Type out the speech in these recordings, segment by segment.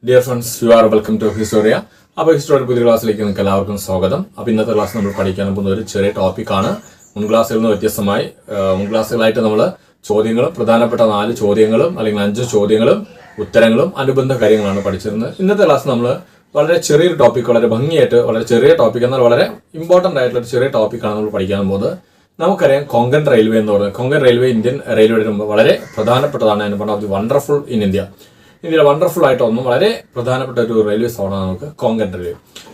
Dear friends, you are welcome to Historia. അപ്പോൾ ഹിസ്റ്റോറിയുടെ പുതിയ ക്ലാസ്സിലേക്ക് നിങ്ങൾക്ക് എല്ലാവർക്കും സ്വാഗതം. അപ്പോൾ ഇന്നത്തെ ക്ലാസ് നമ്മൾ പഠിക്കാൻ പോകുന്ന ഒരു ചെറിയ ടോപ്പിക്കാണ്. മുൻ ക്ലാസ്സുകളിൽ നിന്ന് വ്യത്യസ്തമായി മുൻ ക്ലാസ്സുകളായിട്ട് നമ്മൾ ചോദ്യങ്ങളും പ്രധാനപ്പെട്ട 4 ചോദ്യങ്ങളും അല്ലെങ്കിൽ 5 ചോദ്യങ്ങളും ഉത്തരങ്ങളും അനുബന്ധ കാര്യങ്ങളാണ് പഠിച്ചിരുന്നത്. ഇന്നത്തെ ക്ലാസ് നമ്മൾ വളരെ ചെറിയൊരു ടോപ്പിക്, വളരെ ഭംഗിയായിട്ട് വളരെ ചെറിയ ടോപ്പിക് എന്നാൽ വളരെ ഇമ്പോർട്ടൻ്റ് ആയിട്ടുള്ള ഒരു ചെറിയ ടോപ്പിക്കാണ് നമ്മൾ പഠിക്കാൻ പോകുന്നത്. നമുക്കറിയാം കൊങ്കൺ റെയിൽവേ എന്ന് പറയുന്നത്. കൊങ്കൺ റെയിൽവേ ഇന്ത്യൻ റെയിൽവേയുടെ വളരെ പ്രധാനപ്പെട്ടതാണ്. അതിന് പറഞ്ഞാൽ അത് വണ്ടർഫുൾ ഇൻ ഇന്ത്യ. ഇന്ത്യയിലെ വണ്ടർഫുൾ ആയിട്ടൊന്നും വളരെ പ്രധാനപ്പെട്ട ഒരു റെയിൽവേ സോണാണ് നമുക്ക് കൊങ്കൺ റെയിൽവേ.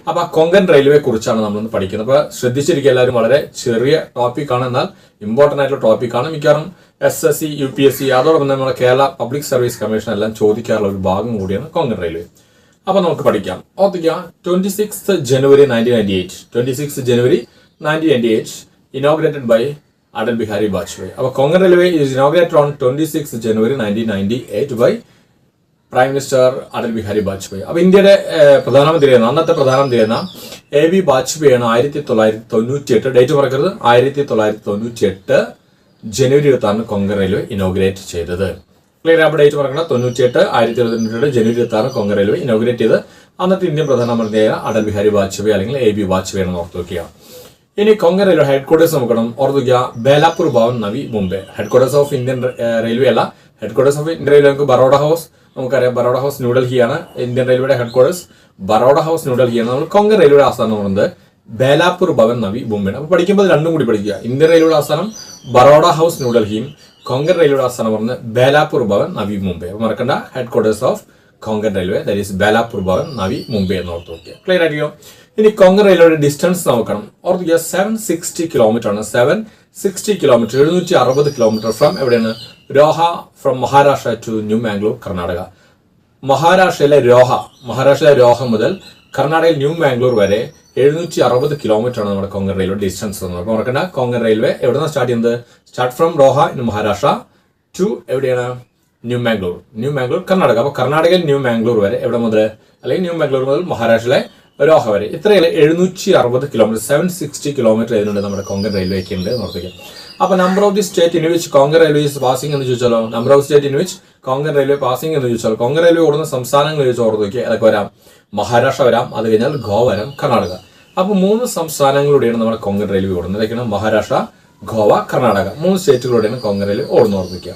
അപ്പോൾ ആ കൊങ്കൺ റെയിൽവേ കുറിച്ചാണ് നമ്മളൊന്ന് പഠിക്കുന്നത്. അപ്പോൾ ശ്രദ്ധിച്ചിരിക്കുക എല്ലാവരും, വളരെ ചെറിയ ടോപ്പിക്കാണ് എന്നാൽ ഇമ്പോർട്ടൻ്റ് ആയിട്ടുള്ള ടോപ്പിക്കാണ്. മിക്കവാറും SSC, UPSC അതോടൊപ്പം നമ്മുടെ കേരള പബ്ലിക് സർവീസ് കമ്മീഷൻ എല്ലാം ചോദിക്കാറുള്ള ഒരു ഭാഗം കൂടിയാണ് കൊങ്കൺ റെയിൽവേ. അപ്പോൾ നമുക്ക് പഠിക്കാം. ഓർത്തിക്കാം, 26 January 1998. 26 January 1998 inaugurated by Atal Bihari Vajpayee. അപ്പോൾ Konkan railway is inaugurated on 26 January 1998 by prime minister Atal Bihari Vajpayee. അപ്പോൾ ഇന്ത്യയുടെ അന്നത്തെ പ്രധാനമന്ത്രിയായിരുന്ന AB വാജ്പേയിയാണ് 1998, ഡേറ്റ് പറയരുത്, 1998 ജനുവരി 26 കൊങ്കൺ റെയിൽവേ ഇനോഗ്രേറ്റ് ചെയ്തത്. ക്ലിയർ? അപ്പോൾ ഡേറ്റ് പറയണം, 1998 ജനുവരി 26 കൊങ്കൺ റെയിൽവേ ഇനോഗ്രേറ്റ് ചെയ്ത് അന്നത്തെ ഇന്ത്യൻ പ്രധാനമന്ത്രിയായ അടൽ ബിഹാരി വാജ്പേയി അല്ലെങ്കിൽ AB വാജ്പേയി ആണെന്ന് ഓർത്ത് വയ്ക്കുക. ഇനി കൊങ്കൺ റെയിൽവേ ഹെഡ് ക്വാർട്ടേഴ്സ് നോക്കണം. ഓർത്ത് വയ്ക്കുക, Belapur Bhavan, Navi Mumbai. Headquarters of Indian railway അല്ല, headquarters of Indian railway നമുക്ക് ബറോഡ ഹൗസ്, നമുക്കറിയാം ബറോഡ ഹൗസ് ന്യൂഡൽഹിയാണ്. ഇന്ത്യൻ റെയിൽവേയുടെ ഹെഡ് ക്വാർട്ടേഴ്സ് ബറോഡ ഹൗസ് ന്യൂഡൽഹിയാണ്. നമ്മൾ കൊങ്കൺ റെയിൽവേയുടെ ആസ്ഥാനം പറയുന്നത് ബേലാപ്പൂർ ഭവൻ, നവി മുംബൈ. അപ്പോൾ പഠിക്കുമ്പോൾ രണ്ടും കൂടി പഠിക്കുക. ഇന്ത്യൻ റെയിൽവേയുടെ ആസ്ഥാനം ബറോഡ ഹൗസ് ന്യൂഡൽഹിയും കൊങ്കൺ റെയിൽവേയുടെ ആസ്ഥാനം പറയുന്നത് ബേലാപ്പൂർ ഭവൻ, നവി മുംബൈ. അപ്പോൾ മറക്കണ്ട, head quarters of Konkan railway that is Belapur Bhavan, Navi Mumbai എന്ന് ഓർത്ത് നോക്കുക. ക്ലിയർ ആയിരിക്കും? ഇനി കൊങ്കൺ റെയിൽവേയുടെ ഡിസ്റ്റൻസ് നോക്കണം. ഓർത്ത് 760 കിലോമീറ്റർ ആണ്. 760 കിലോമീറ്റർ, 760 കിലോമീറ്റർ ഫ്രം എവിടെയാണ്? Roha, from Maharashtra to New Mangalore, Karnataka. മഹാരാഷ്ട്രയിലെ രോഹ മുതൽ കർണാടകയിൽ ന്യൂ മാംഗ്ലൂർ വരെ 760 കിലോമീറ്റർ ആണ് നമ്മുടെ കൊങ്കൺ റെയിൽവേ ഡിസ്റ്റൻസ്. അപ്പോൾ ഓർക്കേണ്ട, കൊങ്കൺ റെയിൽവേ എവിടെ നിന്നാണ് സ്റ്റാർട്ട് ചെയ്യുന്നത്? Start from Roha in Maharashtra to എവിടെയാണ്? ന്യൂ മാംഗ്ലൂർ കർണാടക. അപ്പോൾ കർണാടകയിൽ ന്യൂ മാംഗ്ലൂർ വരെ എവിടെ മുതൽ, അല്ലെങ്കിൽ ന്യൂ മാംഗ്ലൂർ മുതൽ മഹാരാഷ്ട്രയിലെ രോഹ വരെ ഇത്രയല്ല 760 കിലോമീറ്റർ, 760 കിലോമീറ്റർ ഇതിനുണ്ട് നമ്മുടെ കൊങ്കൺ റെയിൽവേക്ക് ഉണ്ട് എന്ന് ഓർത്തിക്കാം. അപ്പോൾ number of the state in which Konkan railway is passing എന്ന് ചോദിച്ചാലോ, number of state in which Konkan railway passing എന്ന് ചോദിച്ചാൽ കൊങ്കൺ റെയിൽവേ ഓടുന്ന സംസ്ഥാനങ്ങൾ ചോദിച്ചാൽ ഓർത്ത് നോക്കിയാൽ ഏതൊക്കെ വരാം? മഹാരാഷ്ട്ര വരാം, അത് കഴിഞ്ഞാൽ ഗോവ വരാം, കർണാടക. അപ്പോൾ 3 സംസ്ഥാനങ്ങളിലൂടെയാണ് നമ്മുടെ കൊങ്കൺ റെയിൽവേ ഓടുന്നത്. ഇതൊക്കെയാണ് മഹാരാഷ്ട്ര, ഗോവ, കർണാടക. 3 സ്റ്റേറ്റുകളിലൂടെയാണ് കൊങ്കൺ റെയിൽവേ ഓടുന്ന ഓർത്ത് വയ്ക്കുക.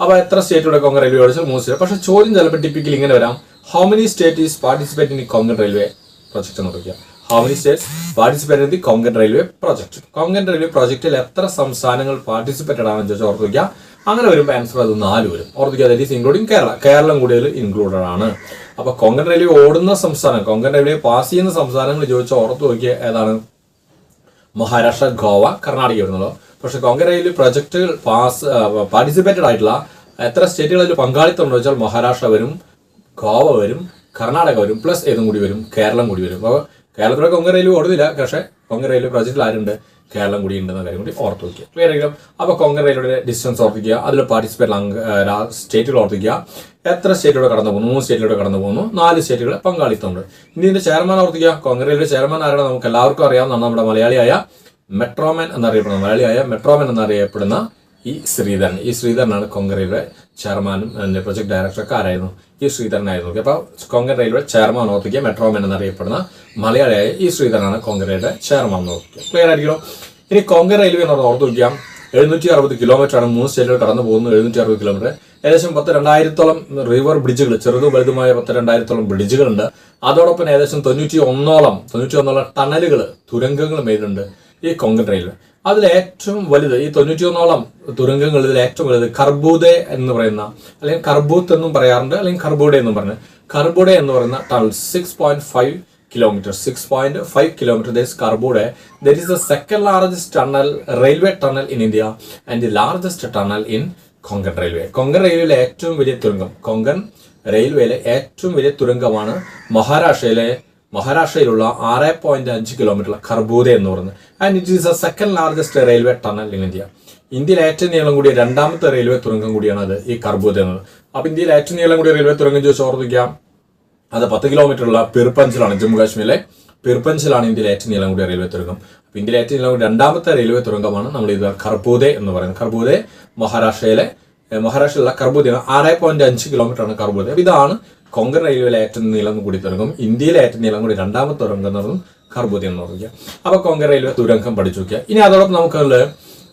അപ്പോൾ എത്ര സ്റ്റേറ്റിലൂടെ കൊങ്കൺ റെയിൽവേ ഓടിച്ചാൽ 3 സ്റ്റേറ്റ്. പക്ഷേ ചോദ്യം ചിലപ്പോൾ ടിപ്പിക്കൽ ഇങ്ങനെ വരാം, how many state is participate in Konkan railway project എന്ന് നോക്കുക. How many states participate in the Konkan railway project. Konkan railway പ്രൊജക്റ്റിൽ എത്ര സംസ്ഥാനങ്ങൾ പാർട്ടിസിപ്പേറ്റഡ് ആണെന്ന് ചോദിച്ചാൽ ഓർത്ത് വയ്ക്കുക. അങ്ങനെ വരുമ്പോൾ ആൻസർ അത് 4 വരും. ഓർത്ത് വയ്ക്കുക, ദാറ്റ് ഈസ് ഇൻക്ലൂഡിങ് കേരളം കൂടി അതിൽ ഇൻക്ലൂഡഡ് ആണ്. അപ്പോൾ കൊങ്കൺ റെയിൽവേ ഓടുന്ന സംസ്ഥാനം, കൊങ്കൺ റെയിൽവേ പാസ് ചെയ്യുന്ന സംസ്ഥാനങ്ങൾ ചോദിച്ചാൽ ഓർത്ത് വയ്ക്കുക ഏതാണ്? മഹാരാഷ്ട്ര, ഗോവ, കർണാടക വരുന്നുള്ളൂ. പക്ഷേ കൊങ്കൺ റെയിൽവേ പ്രൊജക്റ്റുകൾ പാർട്ടിസിപ്പേറ്റഡ് ആയിട്ടുള്ള എത്ര സ്റ്റേറ്റുകളിൽ പങ്കാളിത്തം ഉണ്ടോ വെച്ചാൽ മഹാരാഷ്ട്ര വരും, ഗോവ വരും, കർണാടക വരും, പ്ലസ് ഏതും കൂടി വരും? കേരളം കൂടി വരും. അപ്പോൾ കേരളത്തിലെ കൊങ്കൺ റെയിൽവേ ഓടുന്നില്ല, പക്ഷേ കൊങ്കൺ റെയിൽവേ പ്രൊജക്റ്റിൽ ആരുണ്ട്? കേരളം കൂടി ഉണ്ടെന്ന കാര്യം കൂടി ഓർത്ത് വയ്ക്കുക. ക്ലിയർ ആയിരിക്കും? അപ്പോൾ കൊങ്കൺ റെയിൽവേയുടെ ഡിസ്റ്റൻസ് ഓർത്തിക്കുക, അതിൽ പാർട്ടിസിപ്പേറ്റ് സ്റ്റേറ്റുകൾ ഓർത്തിക്കുക. എത്ര സ്റ്റേറ്റിലൂടെ കടന്നു പോകുന്നു? 3 സ്റ്റേറ്റിലൂടെ കടന്നു പോകുന്നു, 4 സ്റ്റേറ്റുകളെ പങ്കാളിത്തമുണ്ട്. ഇനി ഇതിന്റെ ചെയർമാൻ ഓർത്തിക്കുക. കൊങ്കൺ റെയിൽവേ ചെയർമാൻ ആരാണ്? നമുക്ക് എല്ലാവർക്കും അറിയാവുന്നതാണ്, നമ്മുടെ മലയാളിയായ മെട്രോമാൻ എന്നറിയപ്പെടുന്ന ഈ ശ്രീധരനാണ് കൊങ്കൺ റെയിൽവേ ചെയർമാനും പ്രൊജക്ട് ഡയറക്ടറൊക്കെ ആരായിരുന്നു? ഈ ശ്രീധരനായിരുന്നു. അപ്പോൾ കൊങ്കൺ റെയിൽവേ ചെയർമാൻ ഓർത്തിക്കുക, മെട്രോമാൻ എന്നറിയപ്പെടുന്ന മലയാളിയായ ഈ ശ്രീധരനാണ് കൊങ്കൺ റെയിൽവേ ചെയർമാൻ എന്ന് ഓർത്തിക്കുക. ക്ലിയർ ആയിരിക്കണം? ഇനി കൊങ്കൺ റെയിൽവേ എന്ന് പറഞ്ഞാൽ ഓർത്ത് വയ്ക്കാം, 760 കിലോമീറ്റർ ആണ്. 3 സ്റ്റേറ്റുകൾ കടന്നു പോകുന്നു. 760 കിലോമീറ്റർ, ഏകദേശം 2,000-ഓളം റിവർ ബ്രിഡ്ജുകൾ, ചെറുതും വലുതുമായ 2,000-ഓളം ബ്രിഡ്ജുകളുണ്ട്. അതോടൊപ്പം ഏകദേശം 91 ടണലുകൾ, തുരങ്കങ്ങൾ മേലുണ്ട് ഈ കൊങ്കൺ റെയിൽവേ. അതിൽ ഏറ്റവും വലുത്, ഈ 91 തുരങ്കങ്ങൾ, ഇതിൽ ഏറ്റവും വലുത് കർബൂദെ എന്ന് പറയുന്ന, അല്ലെങ്കിൽ കർബൂത്ത് എന്നും പറയാറുണ്ട്, അല്ലെങ്കിൽ കർബൂഡെ എന്നും പറയുന്നത്. കർബൂഡെ എന്ന് പറയുന്ന tunnel 6.5 kilometers, 6.5 kilometers. There is Karbude. There is the second largest tunnel, railway tunnel in India, and the largest tunnel in Konkan Railway. Konkan Railway ഏറ്റവും വലിയ തുരങ്കം, കൊങ്കൺ റെയിൽവേയിലെ ഏറ്റവും വലിയ തുരങ്കമാണ് മഹാരാഷ്ട്രയിലുള്ള 6.5 കിലോമീറ്റർ കർബൂദെ എന്ന് പറയുന്നത്. And it is the second largest railway tunnel in India. ഇന്ത്യയിൽ ഏറ്റവും നീളം കൂടിയ 2ാമത്തെ റെയിൽവേ തുരങ്കം കൂടിയാണ് അത് ഈ കർബൂദെ എന്നത്. അപ്പോൾ ഇന്ത്യയിൽ ഏറ്റവും നീളം കൂടിയ റെയിൽവേ തുരങ്കം ചോദിച്ച് ഓർമ്മിക്കാം, അത് 10 കിലോമീറ്ററുള്ള പിർപഞ്ചിലാണ്, ജമ്മു കാശ്മീരിലെ പിർപഞ്ചിലാണ് ഇന്ത്യയിലെ ഏറ്റവും നീളം കൂടിയ റെയിൽവേ തുരങ്കം. അപ്പോൾ ഇന്ത്യയിലെ ഏറ്റവും നീളം കൂടിയ 2ാമത്തെ റെയിൽവേ തുരങ്കമാണ് നമ്മൾ ഇത് കർബൂദെ എന്ന് പറയുന്നത്. കർബൂദെ മഹാരാഷ്ട്രയിലുള്ള കർബൂദയാണ്. 6.5 കിലോമീറ്റർ ആണ് കർബൂദെ. അപ്പോൾ ഇതാണ് കൊങ്കൺ റെയിൽവേയിലെ ഏറ്റവും നീളം കൂടി തുരങ്കം, ഇന്ത്യയിലെ ഏറ്റവും നീളം കൂടി രണ്ടാമത്തെ തുരങ്കം എന്ന് പറയുന്നത് ഖർബൂദ എന്ന് പറയുക. അപ്പോൾ കൊങ്കൺ റെയിൽവേ തുരങ്കം പഠിച്ചു നോക്കുക. ഇനി അതോടൊപ്പം നമുക്ക്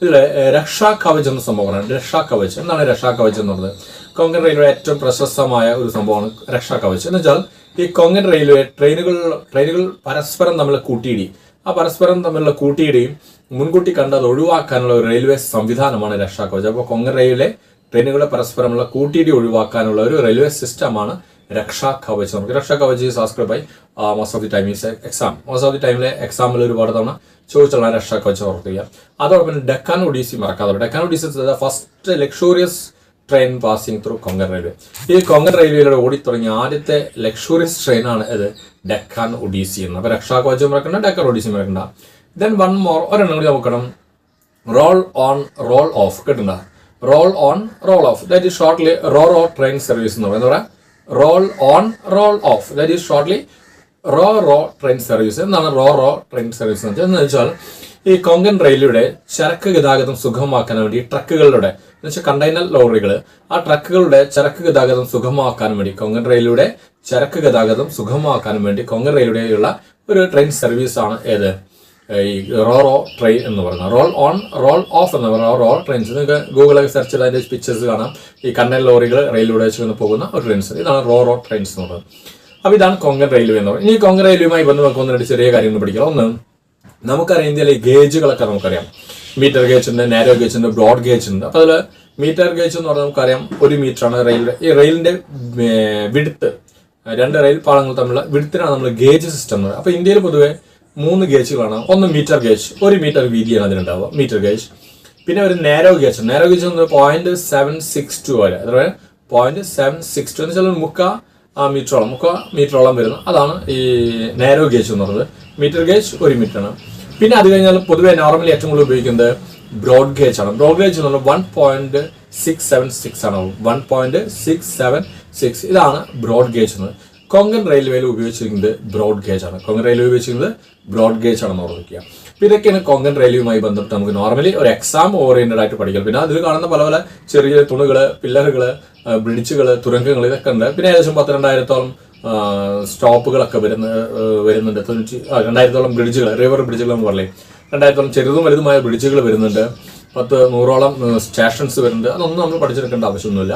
ഇതിൽ രക്ഷാ കവച് എന്ന സംഭവമാണ്. രക്ഷാ കവച് എന്താണ് രക്ഷാ കവച് എന്ന് പറയുന്നത്? കൊങ്കൺ റെയിൽവേ ഏറ്റവും പ്രശസ്തമായ ഒരു സംഭവമാണ് രക്ഷാ കവച്. എന്ന് വെച്ചാൽ ഈ കൊങ്കൺ റെയിൽവേ ട്രെയിനുകൾ പരസ്പരം തമ്മിൽ കൂട്ടിയിടി, ആ പരസ്പരം തമ്മിലുള്ള കൂട്ടിയിടിയും മുൻകൂട്ടി കണ്ട് അത് ഒഴിവാക്കാനുള്ള ഒരു റെയിൽവേ സംവിധാനമാണ് രക്ഷാ കവച്. അപ്പോൾ കൊങ്കൺ റെയിൽവേ ട്രെയിനുകളെ പരസ്പരമുള്ള കൂട്ടിയിടി ഒഴിവാക്കാനുള്ള ഒരു റെയിൽവേ സിസ്റ്റമാണ് രക്ഷാ കവച്. നമുക്ക് Raksha Kavach is asked by most of the time is exam. Most of the ടൈമിലെ എക്സാമിൽ ഒരുപാട് തവണ ചോദിച്ചുള്ള രക്ഷാ കവച് ഓർക്കുക. അതോടൊപ്പം ഡെക്കാൻ ഒഡീസി മറക്കാതെ. Deccan Odyssey first luxurious train passing through Konkan railway. ഈ കൊങ്കൺ റെയിൽവേയിലൂടെ ഓടിത്തുടങ്ങിയ ആദ്യത്തെ ലക്ഷൂറിയസ് ട്രെയിനാണ് ഇത് ഡെക്കാൻ ഒഡീസി എന്ന്. അപ്പോൾ രക്ഷാ കവച് മറക്കണ്ട, ഡെക്കാൻ ഒഡീസി മറക്കണ്ട. ദെൻ വൺ മോർ ഒരെണ്ണം കൂടി നോക്കണം. റോൾ ഓൺ റോൾ ഓഫ് കിട്ടണ്ട. Roll on roll off that is shortly RO train service എന്ന് പറയുന്നത്. Roll on roll off that is shortly RO train service. എന്താണ് റോ ട്രെയിൻ സർവീസ് എന്ന് വെച്ചാൽ ഈ കൊങ്കൺ റെയിൽവേയുടെ ചരക്ക് ഗതാഗതം സുഗമമാക്കാൻ വേണ്ടി ട്രക്കുകളുടെ എന്ന് വെച്ചാൽ കണ്ടെയ്നർ ലോറികൾ, ആ ട്രക്കുകളുടെ ചരക്ക് ഗതാഗതം സുഗമമാക്കാൻ വേണ്ടി കൊങ്കൺ റെയിൽവേയുടെ ചരക്ക് ഗതാഗതം സുഗമമാക്കാൻ വേണ്ടി കൊങ്കൺ റെയിൽവേയുള്ള ഒരു ട്രെയിൻ സർവീസാണ് ഏത് ഈ റോ ട്രെയിൻ എന്ന് പറയുന്നത്. റോൾ ഓൺ റോൾ ഓഫ് എന്ന് പറയുന്നത് റോ ട്രെയിൻസ്. നിങ്ങൾക്ക് ഗൂഗിളൊക്കെ സെർച്ച് ചെയ്ത് അതിൻ്റെ പിക്ചേഴ്സ് കാണാം. ഈ കണ്ടെയ്നർ ലോറികൾ റെയിലിലൂടെ വെച്ച് പോകുന്ന ഒരു ട്രെയിൻസ്. ഇതാണ് റോ ട്രെയിൻസ് എന്ന് പറയുന്നത്. അപ്പോൾ ഇതാണ് കൊങ്കൺ റെയിൽവേ എന്ന് പറയുന്നത്. ഇനി കൊങ്കൺ റെയിൽവേയുമായി ബന്ധപ്പെട്ട് രണ്ട് ചെറിയ കാര്യങ്ങൾ പഠിക്കാം. ഒന്ന്, നമുക്കറിയാം ഇന്ത്യയിലെ ഗേജുകളൊക്കെ നമുക്കറിയാം. മീറ്റർ ഗേജ് ഉണ്ട്, നാരോ ഗേജ് ഉണ്ട്, ബ്രോഡ് ഗേജ് ഉണ്ട്. അപ്പോൾ അതിൽ മീറ്റർ ഗേജ് എന്ന് പറഞ്ഞാൽ നമുക്കറിയാം 1 മീറ്ററാണ് റെയിലിൻ്റെ. ഈ റെയിലിൻ്റെ വിഡ്ത്ത്, രണ്ട് റെയിൽ പാളങ്ങൾ തമ്മിലുള്ള വിഡ്ത്തിനാണ് നമ്മൾ ഗേജ് സിസ്റ്റം എന്ന് പറയുന്നത്. അപ്പോൾ ഇന്ത്യയിൽ പൊതുവെ 3 ഗേജുകളാണ്. ഒന്ന് മീറ്റർ ഗേജ്, 1 മീറ്റർ വീതിയാണ് അതിനുണ്ടാവുക, മീറ്റർ ഗേജ്. പിന്നെ ഒരു നാരോ ഗേജ്. നാരോ ഗേജ് എന്ന് 0.762 വരെ, അതായത് 0.762 എന്ന് വെച്ചാൽ മുക്കാ മീറ്ററോളം വരുന്നത്. അതാണ് ഈ നാരോ ഗേജ് എന്ന് പറയുന്നത്. മീറ്റർ ഗേജ് 1 മീറ്ററാണ്. പിന്നെ അത് കഴിഞ്ഞാൽ പൊതുവെ നോർമലി ഏറ്റവും കൂടുതൽ ഉപയോഗിക്കുന്നത് ബ്രോഡ് ഗേജ് ആണ്. ബ്രോഡ് ഗേജ് എന്ന് പറഞ്ഞാൽ 1.676 ആണ്. 1.676 ഇതാണ് ബ്രോഡ് ഗേജ് എന്ന്. കൊങ്കൺ റെയിൽവേയിൽ ഉപയോഗിച്ചിരിക്കുന്നത് ബ്രോഡ് ഗേജ് ആണ്. കൊങ്കൺ റെയിൽവേ ഉപയോഗിച്ചിരിക്കുന്നത് ബ്രോഡ് ഗേജ് ആണെന്ന് ഓർമ്മിക്കുക. അപ്പോൾ ഇതൊക്കെയാണ് കൊങ്കൺ റെയിൽവേയുമായി ബന്ധപ്പെട്ട് നമുക്ക് നോർമലി ഒരു എക്സാം ഓറിയന്റഡ് ആയിട്ട് പഠിക്കാം. പിന്നെ അതിൽ കാണുന്ന പല പല ചെറിയ തുണുകൾ, പില്ലറുകൾ, ബ്രിഡ്ജുകൾ, തുരങ്കങ്ങൾ ഇതൊക്കെ ഉണ്ട്. പിന്നെ ഏകദേശം 12,000-ഓളം സ്റ്റോപ്പുകളൊക്കെ വരുന്നുണ്ട്. 2,000-ഓളം ബ്രിഡ്ജുകൾ, റിവർ ബ്രിഡ്ജുകൾ എന്ന് പറയേ, 2,000-ഓളം ചെറുതും വലുതുമായ ബ്രിഡ്ജുകൾ വരുന്നുണ്ട്. 100-100ഓളം സ്റ്റേഷൻസ് വരുന്നുണ്ട്. അതൊന്നും നമ്മൾ പഠിച്ചെടുക്കേണ്ട ആവശ്യമൊന്നുമില്ല.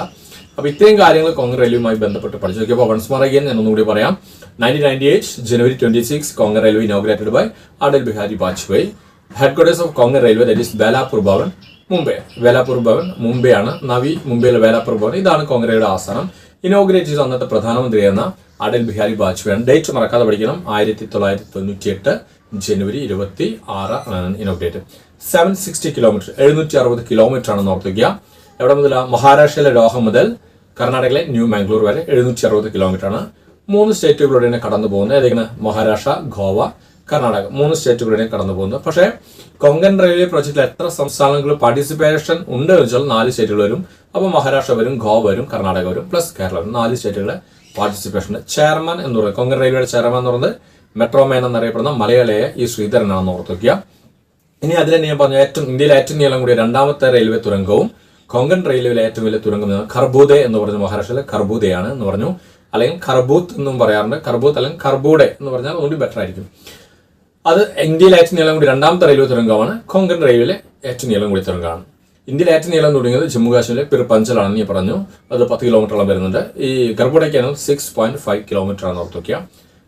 അപ്പോൾ ഇത്രയും കാര്യങ്ങൾ കൊങ്കൺ റെയിൽവേയുമായി ബന്ധപ്പെട്ട് പഠിച്ചു നോക്കിയപ്പോൾ വൺസ് മോർ അഗൈൻ ഞാൻ ഒന്നുകൂടി പറയാം. 1998 January 26 Konkan railway inaugurated by Atal Bihari Vajpayee. Headquarters of Konkan railway that is Belapur Bhavan, Mumbai. Belapur Bhavan Mumbai ആണ്. നവി മുംബൈയിലെ ബേലാപൂർ ഭവൻ. ഇതാണ് കൊങ്കൺ റെയിൽവേയുടെ ആസ്ഥാനം. ഇനോഗ്രേറ്റ് ചെയ്ത് അന്നത്തെ പ്രധാനമന്ത്രി എന്ന അടൽ ബിഹാരി വാജ്പേയി. ഡേറ്റ് മറക്കാതെ പഠിക്കണം. 1998 January 26 ഇനോഗ്രേറ്റ്. 760 കിലോമീറ്റർ, 760 കിലോമീറ്റർ ആണെന്ന് ഓർത്തിക്കുക. എവിടെ മുതലാണ്? മഹാരാഷ്ട്രയിലെ രോഹ മുതൽ കർണാടകയിലെ ന്യൂ മാംഗ്ലൂർ വരെ 760 കിലോമീറ്റർ ആണ്. 3 സ്റ്റേറ്റുകളിലൂടെയാണ് കടന്നു പോകുന്നത്. ഏതൊക്കെയാണ്? മഹാരാഷ്ട്ര, ഗോവ, കർണാടക. 3 സ്റ്റേറ്റുകളിലൂടെയാണ് കടന്നു പോകുന്നത്. പക്ഷേ കൊങ്കൺ റെയിൽവേ പ്രോജക്റ്റിൽ എത്ര സംസ്ഥാനങ്ങൾ പാർട്ടിസിപ്പേഷൻ ഉണ്ട് എന്ന് വെച്ചാൽ 4 സ്റ്റേറ്റുകൾ വരും. അപ്പോൾ മഹാരാഷ്ട്ര വരും, ഗോവ വരും, കർണാടക വരും, പ്ലസ് കേരള വരും. 4 സ്റ്റേറ്റുകളെ പാർട്ടിസിപ്പേഷൻ. ചെയർമാൻ എന്ന് പറയുന്നത്, കൊങ്കൺ റെയിൽവേയുടെ ചെയർമാൻ എന്ന് പറയുന്നത് മെട്രോമാൻ എന്നറിയപ്പെടുന്ന മലയാളിയായ ഈ ശ്രീധരനാണെന്ന് ഓർത്ത് വയ്ക്കുക. ഇനി അതിൽ തന്നെ ഞാൻ പറഞ്ഞു, ഇന്ത്യയിലെ ഏറ്റവും നീളം കൂടിയ രണ്ടാമത്തെ റെയിൽവേ തുരങ്കവും കൊങ്കൺ റെയിൽവേയിലെ ഏറ്റവും വലിയ തുരങ്കം ഖർബൂദ എന്ന് പറഞ്ഞു. മഹാരാഷ്ട്രയിലെ ഖർബൂദയാണ് എന്ന് പറഞ്ഞു. അല്ലെങ്കിൽ ഖർബൂത്ത് എന്നും പറയാറുണ്ട്. ഖർബൂത്ത് അല്ലെങ്കിൽ ഖർബൂഡെ എന്ന് പറഞ്ഞാൽ ഒന്നുകൂടി ബെറ്റർ ആയിരിക്കും. അത് ഇന്ത്യയിലെ ഏറ്റവും നീളം കൂടി രണ്ടാമത്തെ റെയിൽവേ തുരങ്കമാണ്. കൊങ്കൺ റെയിൽവേയിലെ ഏറ്റവും നീളം കൂടിയ തുരങ്കമാണ്. ഇന്ത്യയിലെ ഏറ്റവും നീളം തുടങ്ങിയത് ജമ്മു കാശ്മീരിലെ പിർപഞ്ചലാണെന്ന് ഞാൻ പറഞ്ഞു. അത് 10 കിലോമീറ്ററോളം വരുന്നുണ്ട്. ഈ ഖർബൂഡയ്ക്കാണ് 6.5 കിലോമീറ്റർ ആണ് ഓർത്ത് വയ്ക്കുക.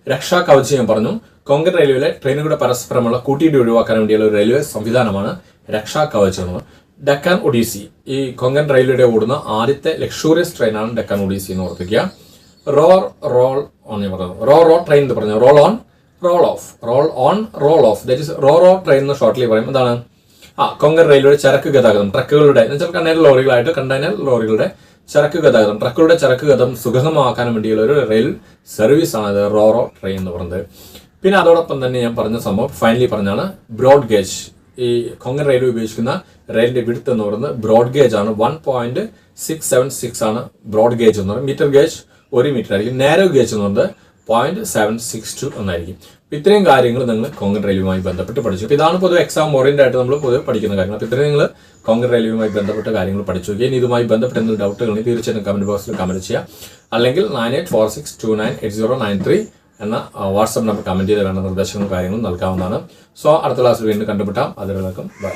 രക്ഷാ കവച് ഞാൻ പറഞ്ഞു. കൊങ്കൺ റെയിൽവേയിലെ ട്രെയിനുകളുടെ പരസ്പരമുള്ള കൂട്ടിയിടി ഒഴിവാക്കാൻ വേണ്ടിയുള്ള ഒരു റെയിൽവേ സംവിധാനമാണ് രക്ഷാ കവച് എന്ന്. ഡെക്കാൻ ഒഡീസി, ഈ കൊങ്കൺ റെയിൽവേയുടെ ഓടുന്ന ആദ്യത്തെ ലക്ഷൂറിയസ് ട്രെയിനാണ് ഡെക്കാൻ ഒഡീസി എന്ന് ഓർത്തിക്കുക. റോൾ ട്രെയിൻ എന്ന് പറഞ്ഞു. Roll on roll off that is ro train എന്ന് ഷോർട്ട്ലി പറയും. എന്താണ്? കൊങ്കൺ റെയിൽവേയുടെ ചരക്ക് ഗതാഗതം, ട്രക്കുകളുടെ എന്ന് വെച്ചാൽ കണ്ടെയ്നർ ലോറികളുടെ ചരക്ക് ഗതാഗതം, ട്രക്കുകളുടെ ചരക്ക് ഗതാഗതം സുഗമമാക്കാൻ വേണ്ടിയുള്ള ഒരു റെയിൽ സർവീസ് ആണ് ഇത് റോ ട്രെയിൻ എന്ന് പറയുന്നത്. പിന്നെ അതോടൊപ്പം തന്നെ ഞാൻ പറഞ്ഞ സംഭവം ഫൈനലി പറഞ്ഞാണ് ബ്രോഡ് ഗേജ്. ഈ കൊങ്കൺ റെയിൽവേ ഉപയോഗിക്കുന്ന റെയിലിന്റെ വിഡ്ത്ത് എന്ന് പറയുന്നത് ബ്രോഡ് ഗേജ് ആണ്. 1.676 ആണ് ബ്രോഡ് ഗേജ് എന്ന് പറയുന്നത്. മീറ്റർ ഗേജ് 1 മീറ്റർ ആയിരിക്കും. നാരോ ഗേജ് എന്ന് പറയുന്നത് 0.762 എന്നായിരിക്കും. ഇത്രയും കാര്യങ്ങൾ നിങ്ങൾ കോങ്കൺ റെയിൽവേയുമായി ബന്ധപ്പെട്ട് പഠിച്ചു. ഇതാണ് പൊതുവെ എക്സാം ഓറിയന്റഡ് ആയിട്ട് നമ്മൾ പൊതുവെ പഠിക്കുന്ന കാര്യങ്ങൾ. അപ്പോൾ ഇത്രയും നിങ്ങൾ കോങ്കൺ റെയിൽവേയുമായി ബന്ധപ്പെട്ട കാര്യങ്ങൾ പഠിച്ചു നോക്കി. ഇനി ഇതുമായി ബന്ധപ്പെട്ട എന്തെങ്കിലും ഡൗട്ടുകൾ തീർച്ചയായിട്ടും കമന്റ് ബോക്സിൽ കമന്റ് ചെയ്യുക. അല്ലെങ്കിൽ 9846298093 എന്ന വാട്സ്ആപ്പ് നമ്പർ കമന്റ് ചെയ്ത് വേണ്ട നിർദ്ദേശങ്ങളും കാര്യങ്ങളും നൽകാവുന്നതാണ്. സോ അടുത്ത ക്ലാസ്സിൽ വീണ്ടും കണ്ടുമുട്ടാം. അതിലേക്കും ബൈ.